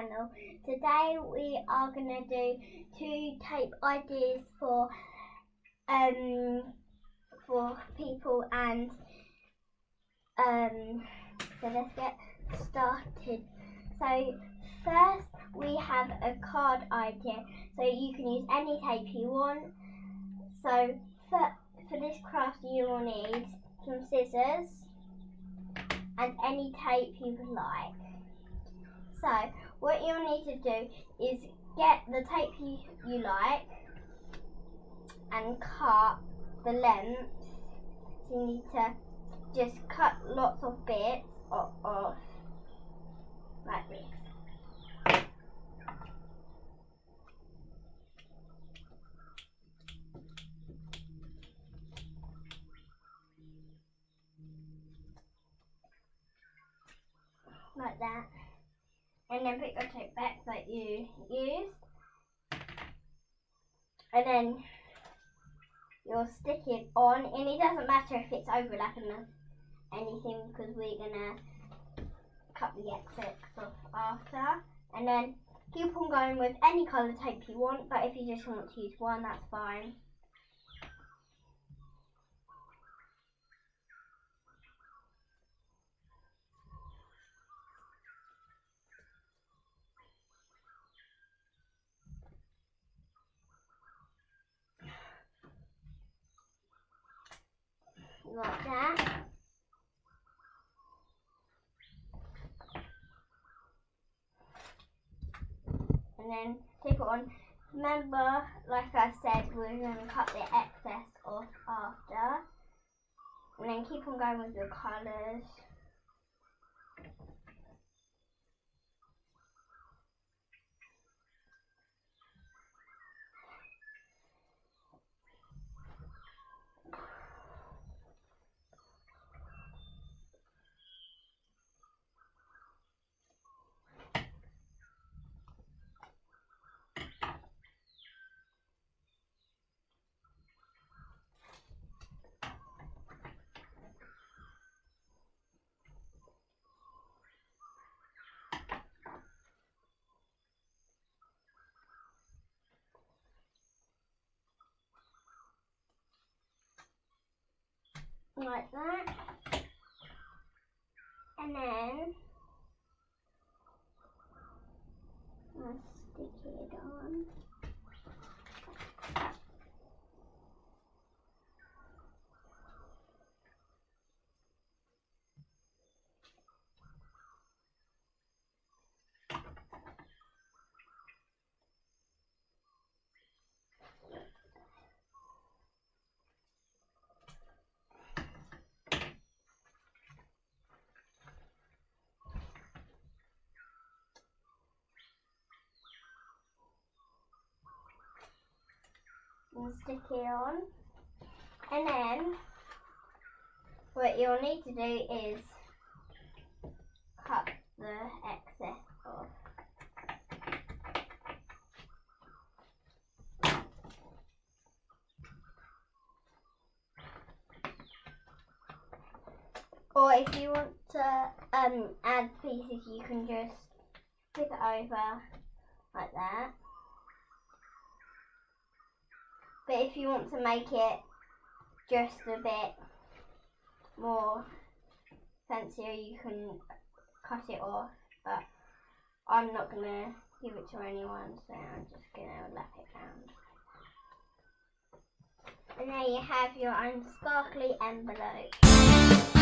channel. Today we are going to do 2 tape ideas for people, and so let's get started. So first we have a card idea, so you can use any tape you want. So for this craft you will need some scissors and any tape you would like. So what you'll need to do is get the tape you like and cut the length. So you need to just cut lots of bits off like this. Like that. And then put your tape back that you used. And then you'll stick it on, and it doesn't matter if it's overlapping with anything because we're gonna cut the excess off after. And then keep on going with any colour tape you want, but if you just want to use one, that's fine. Like that. And then tape it on. Remember, like I said, we're going to cut the excess off after. And then keep on going with your colours. Like that. And then I'll stick it on. And stick it on, and then what you'll need to do is cut the excess off. Or if you want to add pieces, you can just flip it over like that. But if you want to make it just a bit more fancier, you can cut it off. But I'm not going to give it to anyone, so I'm just going to lap it round. And there you have your own sparkly envelope.